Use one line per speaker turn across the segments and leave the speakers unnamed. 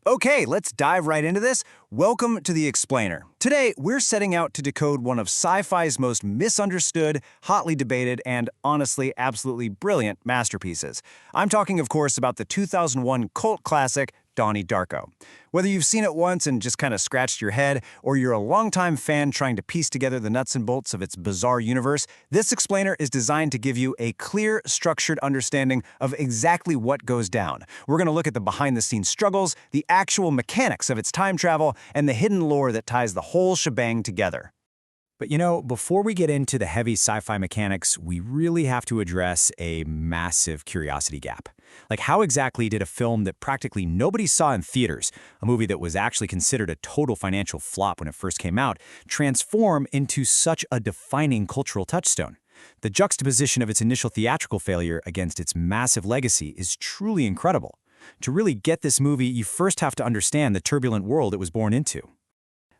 Okay, let's dive right into this. Welcome to The Explainer. Today, we're setting out to decode one of sci-fi's most misunderstood, hotly debated, and honestly, absolutely brilliant masterpieces. I'm talking, of course, about the 2001 cult classic, Donnie Darko. Whether you've seen it once and just kind of scratched your head, or you're a longtime fan trying to piece together the nuts and bolts of its bizarre universe, this explainer is designed to give you a clear, structured understanding of exactly what goes down. We're going to look at the behind-the-scenes struggles, the actual mechanics of its time travel, and the hidden lore that ties the whole shebang together.
But before we get into the heavy sci-fi mechanics, we really have to address a massive curiosity gap. Like, how exactly did a film that practically nobody saw in theaters, a movie that was actually considered a total financial flop when it first came out, transform into such a defining cultural touchstone? The juxtaposition of its initial theatrical failure against its massive legacy is truly incredible. To really get this movie, you first have to understand the turbulent world it was born into.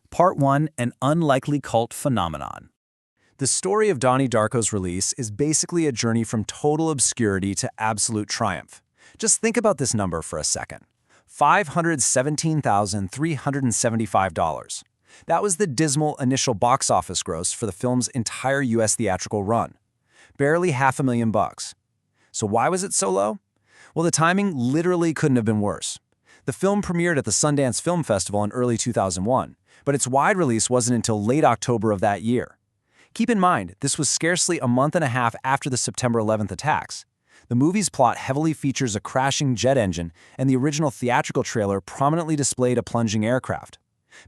Part 1, An Unlikely Cult Phenomenon. The story of Donnie Darko's release is basically a journey from total obscurity to absolute triumph. Just think about this number for a second. $517,375. That was the dismal initial box office gross for the film's entire U.S. theatrical run. Barely $500,000. So why was it so low? Well, the timing literally couldn't have been worse. The film premiered at the Sundance Film Festival in early 2001, but its wide release wasn't until late October of that year. Keep in mind, this was scarcely a month and a half after the September 11th attacks. The movie's plot heavily features a crashing jet engine, and the original theatrical trailer prominently displayed a plunging aircraft.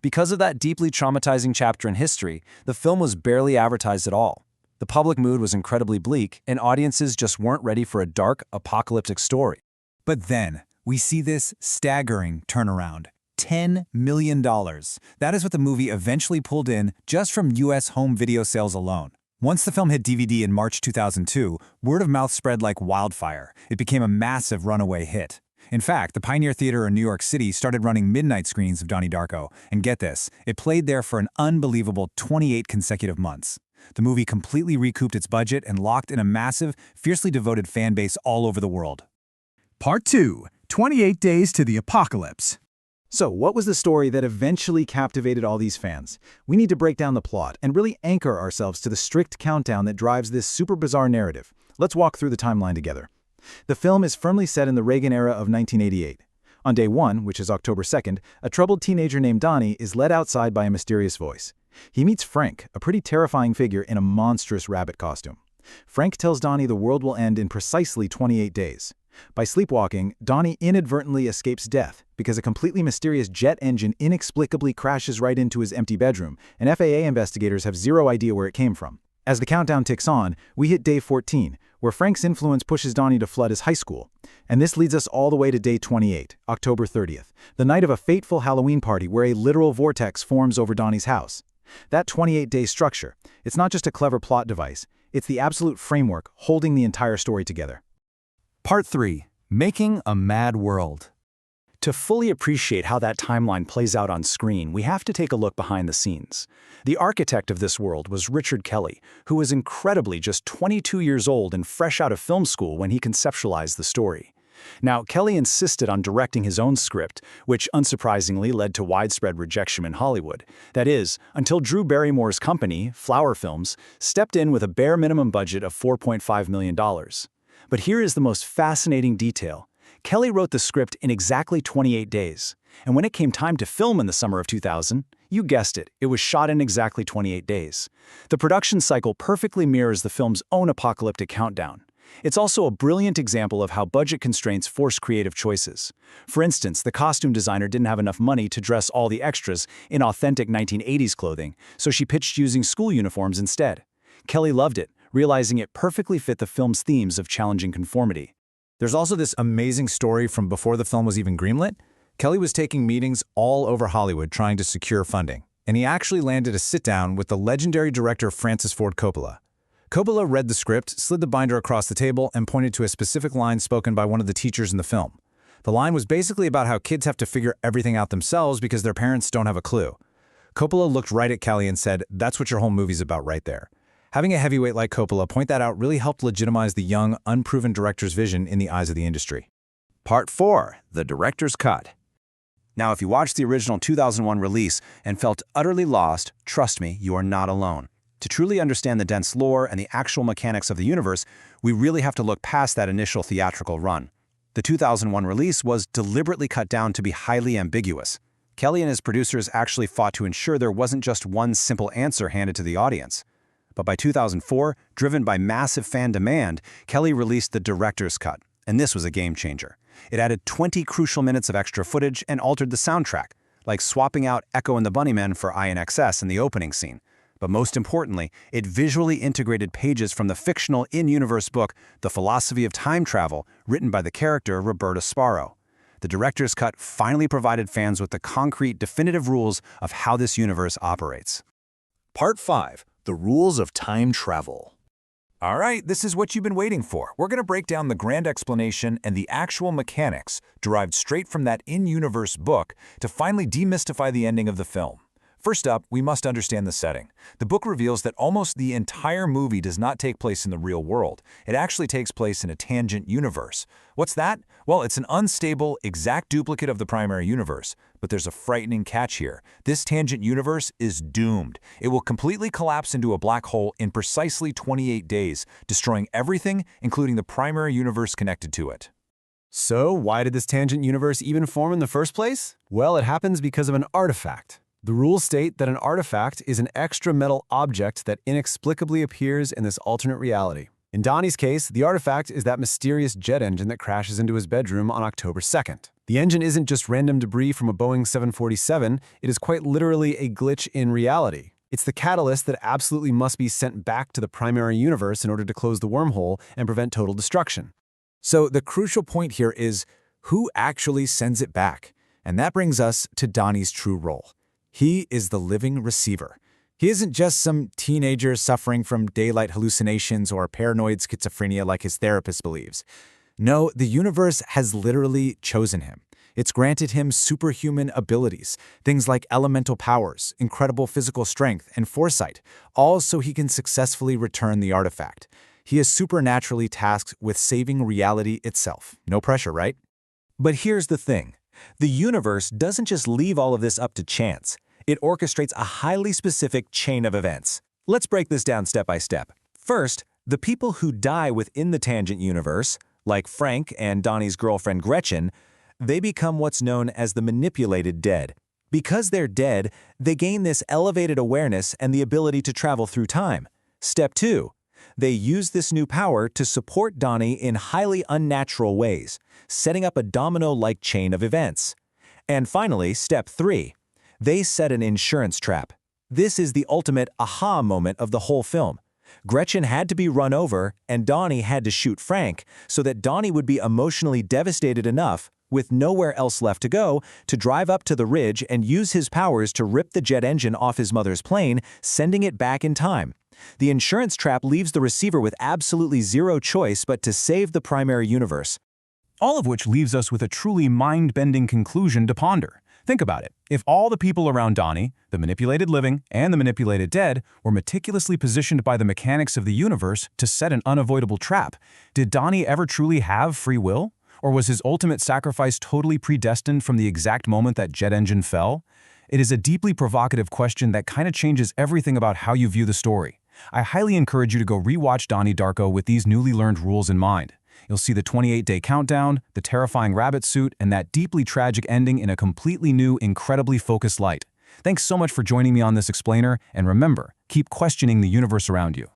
Because of that deeply traumatizing chapter in history, the film was barely advertised at all. The public mood was incredibly bleak, and audiences just weren't ready for a dark, apocalyptic story.
But then, we see this staggering turnaround. $10 million. That is what the movie eventually pulled in just from U.S. home video sales alone. Once the film hit DVD in March 2002, word of mouth spread like wildfire. It became a massive runaway hit. In fact, the Pioneer Theater in New York City started running midnight screenings of Donnie Darko, and get this, it played there for an unbelievable 28 consecutive months. The movie completely recouped its budget and locked in a massive, fiercely devoted fan base all over the world.
Part 2, 28 Days to the Apocalypse.
So, what was the story that eventually captivated all these fans? We need to break down the plot and really anchor ourselves to the strict countdown that drives this super bizarre narrative. Let's walk through the timeline together. The film is firmly set in the Reagan era of 1988. On day 1, which is October 2nd, a troubled teenager named Donnie is led outside by a mysterious voice. He meets Frank, a pretty terrifying figure in a monstrous rabbit costume. Frank tells Donnie the world will end in precisely 28 days. By sleepwalking, Donnie inadvertently escapes death because a completely mysterious jet engine inexplicably crashes right into his empty bedroom, and FAA investigators have zero idea where it came from. As the countdown ticks on, we hit day 14, where Frank's influence pushes Donnie to flood his high school. And this leads us all the way to day 28, October 30th, the night of a fateful Halloween party where a literal vortex forms over Donnie's house. That 28-day structure, it's not just a clever plot device, it's the absolute framework holding the entire story together.
Part 3, Making a Mad World. To fully appreciate how that timeline plays out on screen, we have to take a look behind the scenes. The architect of this world was Richard Kelly, who was incredibly just 22 years old and fresh out of film school when he conceptualized the story. Now, Kelly insisted on directing his own script, which unsurprisingly led to widespread rejection in Hollywood. That is, until Drew Barrymore's company, Flower Films, stepped in with a bare minimum budget of $4.5 million. But here is the most fascinating detail. Kelly wrote the script in exactly 28 days. And when it came time to film in the summer of 2000, you guessed it, it was shot in exactly 28 days. The production cycle perfectly mirrors the film's own apocalyptic countdown. It's also a brilliant example of how budget constraints force creative choices. For instance, the costume designer didn't have enough money to dress all the extras in authentic 1980s clothing, so she pitched using school uniforms instead. Kelly loved it, realizing it perfectly fit the film's themes of challenging conformity.
There's also this amazing story from before the film was even greenlit. Kelly was taking meetings all over Hollywood trying to secure funding, and he actually landed a sit-down with the legendary director Francis Ford Coppola. Coppola read the script, slid the binder across the table, and pointed to a specific line spoken by one of the teachers in the film. The line was basically about how kids have to figure everything out themselves because their parents don't have a clue. Coppola looked right at Kelly and said, "That's what your whole movie's about right there." Having a heavyweight like Coppola point that out really helped legitimize the young, unproven director's vision in the eyes of the industry.
Part 4, The Director's Cut.
Now, if you watched the original 2001 release and felt utterly lost, trust me, you are not alone. To truly understand the dense lore and the actual mechanics of the universe, we really have to look past that initial theatrical run. The 2001 release was deliberately cut down to be highly ambiguous. Kelly and his producers actually fought to ensure there wasn't just one simple answer handed to the audience. But by 2004, driven by massive fan demand, Kelly released the director's cut, and this was a game changer. It added 20 crucial minutes of extra footage and altered the soundtrack, like swapping out Echo and the Bunnymen for INXS in the opening scene. But most importantly, it visually integrated pages from the fictional in-universe book, The Philosophy of Time Travel, written by the character Roberta Sparrow. The director's cut finally provided fans with the concrete, definitive rules of how this universe operates.
Part 5. The Rules of Time Travel.
All right, this is what you've been waiting for. We're going to break down the grand explanation and the actual mechanics derived straight from that in-universe book to finally demystify the ending of the film. First up, we must understand the setting. The book reveals that almost the entire movie does not take place in the real world. It actually takes place in a tangent universe. What's that? Well, it's an unstable, exact duplicate of the primary universe. But there's a frightening catch here. This tangent universe is doomed. It will completely collapse into a black hole in precisely 28 days, destroying everything, including the primary universe connected to it.
So, why did this tangent universe even form in the first place? Well, it happens because of an artifact. The rules state that an artifact is an extra metal object that inexplicably appears in this alternate reality. In Donnie's case, the artifact is that mysterious jet engine that crashes into his bedroom on October 2nd. The engine isn't just random debris from a Boeing 747, it is quite literally a glitch in reality. It's the catalyst that absolutely must be sent back to the primary universe in order to close the wormhole and prevent total destruction.
So the crucial point here is who actually sends it back? And that brings us to Donnie's true role. He is the living receiver. He isn't just some teenager suffering from daylight hallucinations or paranoid schizophrenia like his therapist believes. No, the universe has literally chosen him. It's granted him superhuman abilities, things like elemental powers, incredible physical strength, and foresight, all so he can successfully return the artifact. He is supernaturally tasked with saving reality itself. No pressure, right?
But here's the thing. The universe doesn't just leave all of this up to chance. It orchestrates a highly specific chain of events. Let's break this down step by step. First, the people who die within the tangent universe, like Frank and Donnie's girlfriend Gretchen, they become what's known as the manipulated dead. Because they're dead, they gain this elevated awareness and the ability to travel through time. Step 2. They use this new power to support Donnie in highly unnatural ways, setting up a domino-like chain of events. And finally, step 3. They set an insurance trap. This is the ultimate aha moment of the whole film. Gretchen had to be run over, and Donnie had to shoot Frank so that Donnie would be emotionally devastated enough, with nowhere else left to go, to drive up to the ridge and use his powers to rip the jet engine off his mother's plane, sending it back in time. The insurance trap leaves the receiver with absolutely zero choice but to save the primary universe.
All of which leaves us with a truly mind-bending conclusion to ponder. Think about it. If all the people around Donnie, the manipulated living and the manipulated dead, were meticulously positioned by the mechanics of the universe to set an unavoidable trap, did Donnie ever truly have free will? Or was his ultimate sacrifice totally predestined from the exact moment that jet engine fell? It is a deeply provocative question that kind of changes everything about how you view the story. I highly encourage you to go rewatch Donnie Darko with these newly learned rules in mind. You'll see the 28-day countdown, the terrifying rabbit suit, and that deeply tragic ending in a completely new, incredibly focused light. Thanks so much for joining me on this explainer, and remember, keep questioning the universe around you.